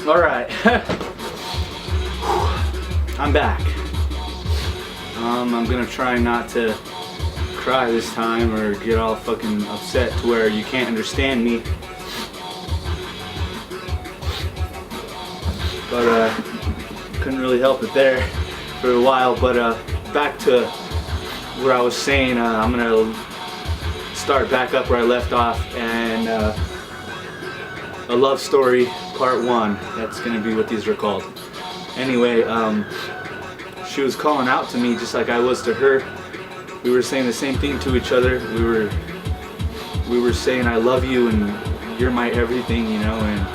Alright. I'm back. I'm gonna try not to cry this time or get all fucking upset to where you can't understand me. But couldn't really help it there for a while. But back to what I was saying, I'm gonna start back up where I left off, and a love story part 1. That's gonna be what these are called. Anyway, she was calling out to me just like I was to her. We were saying the same thing to each other. We were saying I love you and you're my everything, you know, and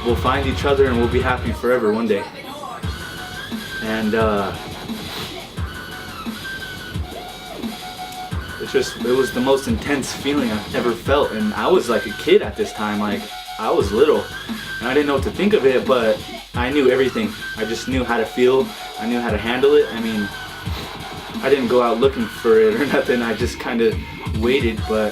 we'll find each other and we'll be happy forever one day. And it was the most intense feeling I've ever felt, and I was like a kid at this time. Like, I was little and I didn't know what to think of it, but I knew everything. I just knew how to feel. I knew how to handle it. I mean, I didn't go out looking for it or nothing. I just kind of waited, but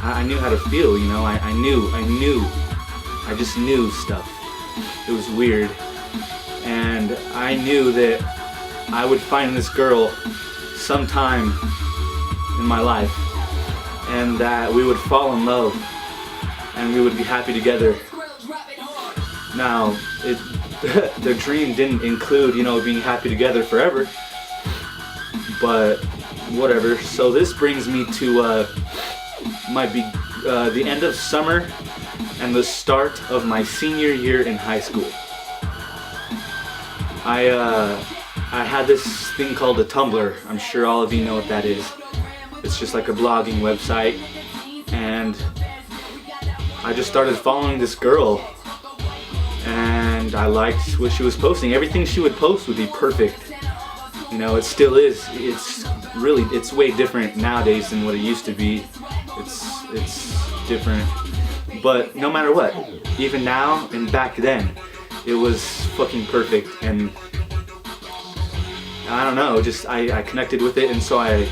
I knew how to feel, you know. I knew. I just knew stuff. It was weird. And I knew that I would find this girl sometime in my life, and that we would fall in love and we would be happy together. Now, the dream didn't include, you know, being happy together forever, but whatever. So this brings me to the end of summer and the start of my senior year in high school. I had this thing called a Tumblr. I'm sure all of you know what that is. It's just like a blogging website, and I just started following this girl, and I liked what she was posting. Everything she would post would be perfect. You know, it still is. It's way different nowadays than what it used to be. It's different. But no matter what, even now and back then, it was fucking perfect. And I don't know, just I connected with it, and so I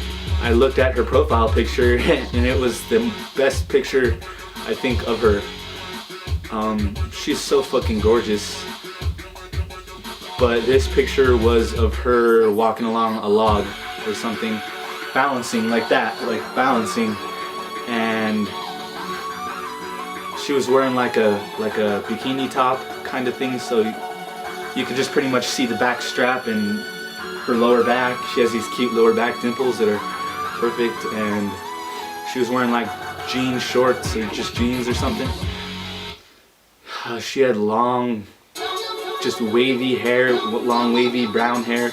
looked at her profile picture and it was the best picture I think of her. She's so fucking gorgeous. But this picture was of her walking along a log or something, balancing like that, like balancing, and she was wearing like a bikini top kind of thing, so you could just pretty much see the back strap and her lower back. She has these cute lower back dimples that are perfect, and she was wearing like jean shorts or just jeans or something. She had long, just wavy hair, long wavy brown hair.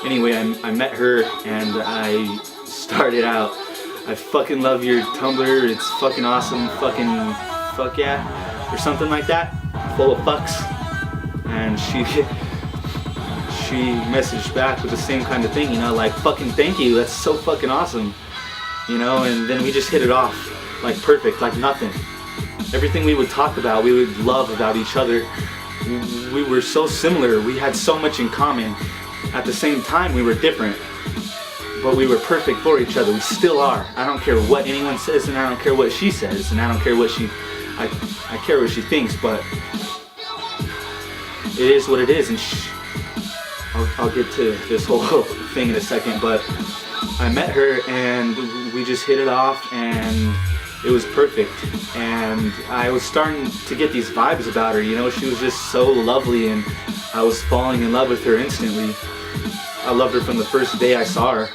Anyway, I met her and I started out, I fucking love your Tumblr, it's fucking awesome, fucking fuck yeah, or something like that, full of fucks. And she messaged back with the same kind of thing, you know, like, fucking thank you, that's so fucking awesome, you know. And then we just hit it off like perfect, like nothing. Everything we would talk about, we would love about each other. We were so similar, we had so much in common. At the same time, we were different, but we were perfect for each other. We still are. I don't care what anyone says, and I don't care what she says, and I don't care what I care what she thinks, but it is what it is. And I'll get to this whole thing in a second, but I met her and we just hit it off, and it was perfect. And I was starting to get these vibes about her, you know. She was just so lovely, and I was falling in love with her instantly. I loved her from the first day I saw her.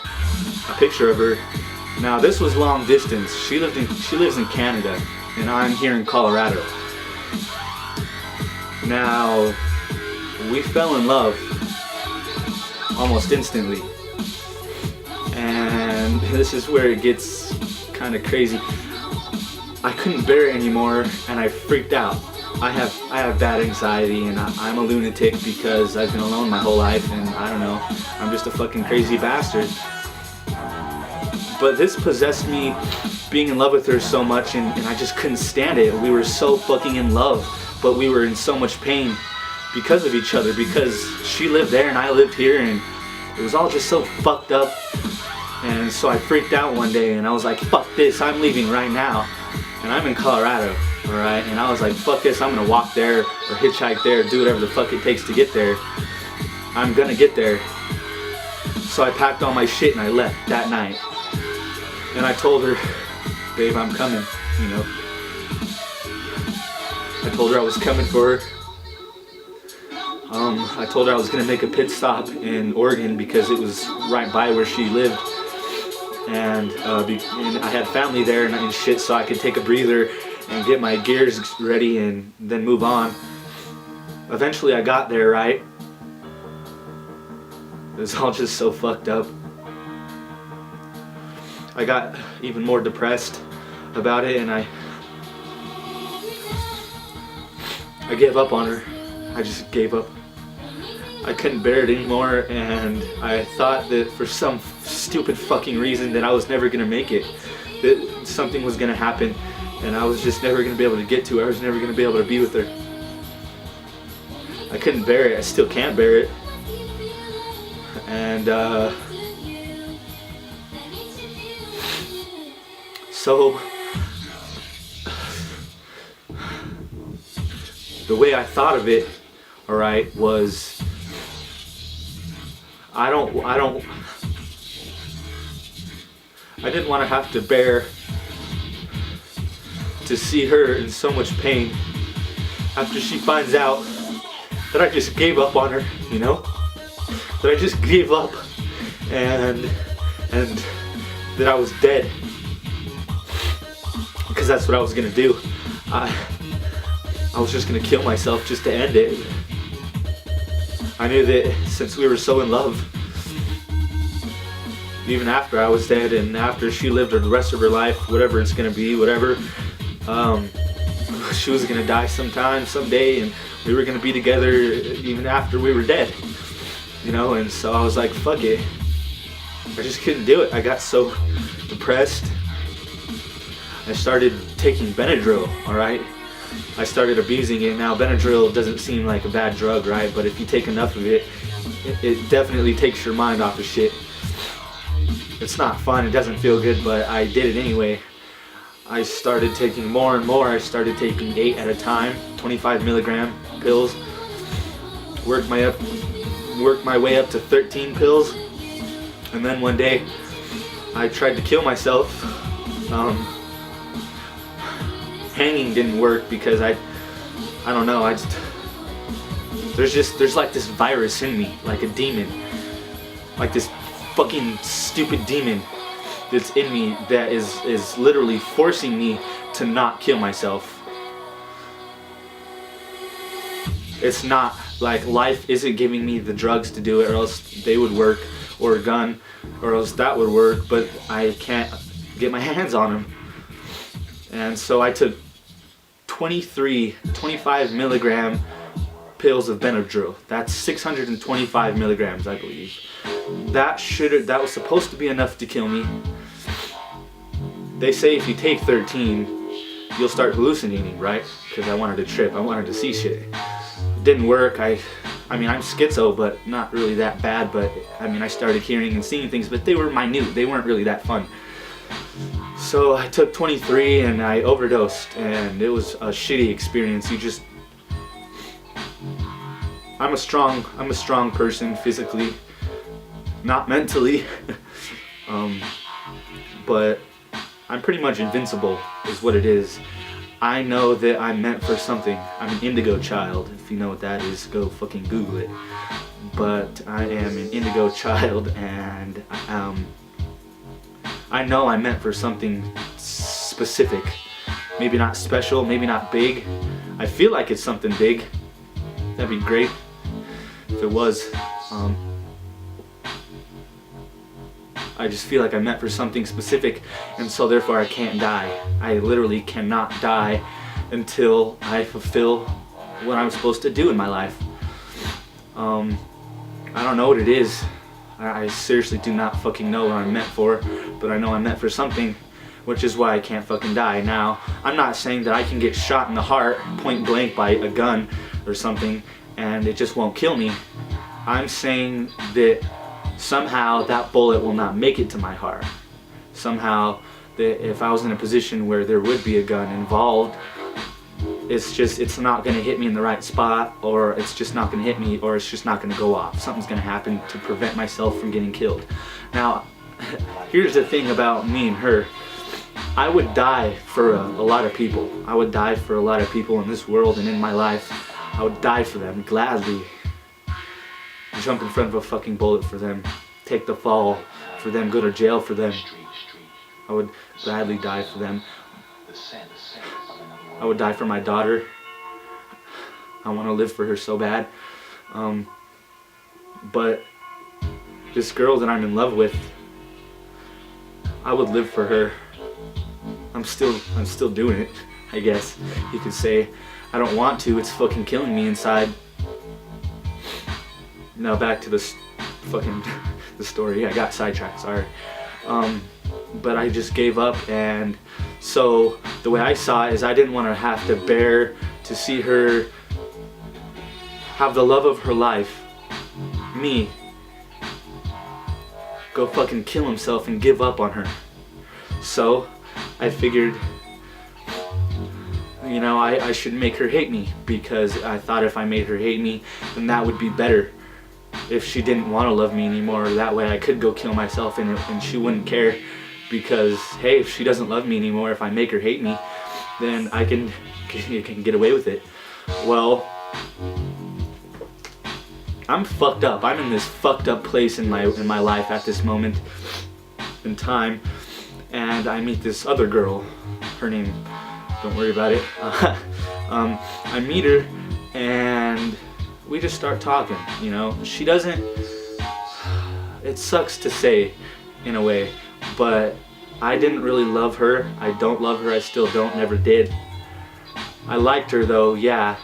A picture of her. Now, this was long distance. She lives in Canada, and I'm here in Colorado. Now, we fell in love almost instantly, and this is where it gets kind of crazy. I couldn't bear it anymore, and I freaked out. I have bad anxiety, and I'm a lunatic because I've been alone my whole life, and I don't know, I'm just a fucking crazy bastard. But this possessed me, being in love with her so much, and I just couldn't stand it. We were so fucking in love, but we were in so much pain because of each other, because she lived there and I lived here, and it was all just so fucked up. And so I freaked out one day and I was like, fuck this, I'm leaving right now. And I'm in Colorado, alright? And I was like, fuck this, I'm gonna walk there or hitchhike there, do whatever the fuck it takes to get there. I'm gonna get there. So I packed all my shit and I left that night. And I told her, babe, I'm coming, you know. I told her I was coming for her. I told her I was gonna make a pit stop in Oregon because it was right by where she lived. And I had family there and shit, so I could take a breather and get my gears ready and then move on. Eventually I got there, right? It was all just so fucked up. I got even more depressed about it and I gave up on her. I just gave up. I couldn't bear it anymore, and I thought that for some stupid fucking reason that I was never gonna make it. That something was gonna happen and I was just never gonna be able to get to her. I was never gonna be able to be with her. I couldn't bear it. I still can't bear it. And so the way I thought of it, alright, was I didn't want to have to bear to see her in so much pain after she finds out that I just gave up on her, you know? That I just gave up and that I was dead. Because that's what I was gonna do. I was just gonna kill myself just to end it. I knew that since we were so in love, even after I was dead and after she lived the rest of her life, whatever it's gonna be, whatever, she was gonna die sometime, someday, and we were gonna be together even after we were dead, you know. And so I was like, fuck it. I just couldn't do it. I got so depressed. I started taking Benadryl, alright? I started abusing it. Now Benadryl doesn't seem like a bad drug, right? But if you take enough of it, it definitely takes your mind off of shit. It's not fun, it doesn't feel good, but I did it anyway. I started taking more and more. I started taking 8 at a time, 25 milligram pills. Worked my way up to 13 pills. And then one day, I tried to kill myself. Hanging didn't work because I don't know, there's like this virus in me, like a demon, like this fucking stupid demon that's in me that is literally forcing me to not kill myself. It's not like life isn't giving me the drugs to do it, or else they would work, or a gun, or else that would work, but I can't get my hands on them. And so I took 25 milligram pills of Benadryl. That's 625 milligrams, I believe. That was supposed to be enough to kill me. They say if you take 13, you'll start hallucinating, right? Because I wanted to trip. I wanted to see shit. It didn't work. I mean, I'm schizo, but not really that bad. But I mean, I started hearing and seeing things, but they were minute. They weren't really that fun. So I took 23 and I overdosed, and it was a shitty experience. I'm a strong person physically, not mentally, but I'm pretty much invincible is what it is. I know that I'm meant for something. I'm an indigo child. If you know what that is, go fucking Google it. But I am an indigo child, and I know I'm meant for something specific. Maybe not special, maybe not big. I feel like it's something big. That'd be great if it was. I just feel like I'm meant for something specific, and so therefore I can't die. I literally cannot die until I fulfill what I'm supposed to do in my life. I don't know what it is. I seriously do not fucking know what I'm meant for, but I know I'm meant for something, which is why I can't fucking die. Now, I'm not saying that I can get shot in the heart point blank by a gun or something and it just won't kill me. I'm saying that somehow that bullet will not make it to my heart. Somehow, if I was in a position where there would be a gun involved, it's not going to hit me in the right spot, or it's just not going to hit me, or it's just not going to go off. Something's going to happen to prevent myself from getting killed. Now, here's the thing about me and her. I would die for a lot of people. I would die for a lot of people in this world and in my life. I would die for them, gladly. Jump in front of a fucking bullet for them. Take the fall for them. Go to jail for them. I would gladly die for them. I would die for my daughter. I want to live for her so bad. But this girl that I'm in love with, I would live for her. I'm still doing it, I guess you could say. I don't want to. It's fucking killing me inside. Now back to this fucking the story. I got sidetracked. Sorry. But I just gave up, and so the way I saw it is I didn't want to have to bear to see her have the love of her life, me, go fucking kill himself and give up on her. So I figured, you know, I should make her hate me, because I thought if I made her hate me, then that would be better. If she didn't want to love me anymore, that way I could go kill myself and she wouldn't care, because hey, if she doesn't love me anymore, if I make her hate me, then I can get away with it. Well, I'm fucked up. I'm in this fucked up place in my life at this moment in time, and I meet this other girl. Her name, don't worry about it. I meet her and we just start talking, you know. She doesn't, it sucks to say in a way, but I didn't really love her. I don't love her. I still don't, never did. I liked her though, yeah.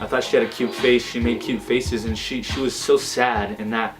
I thought she had a cute face. She made cute faces, and she was so sad, and that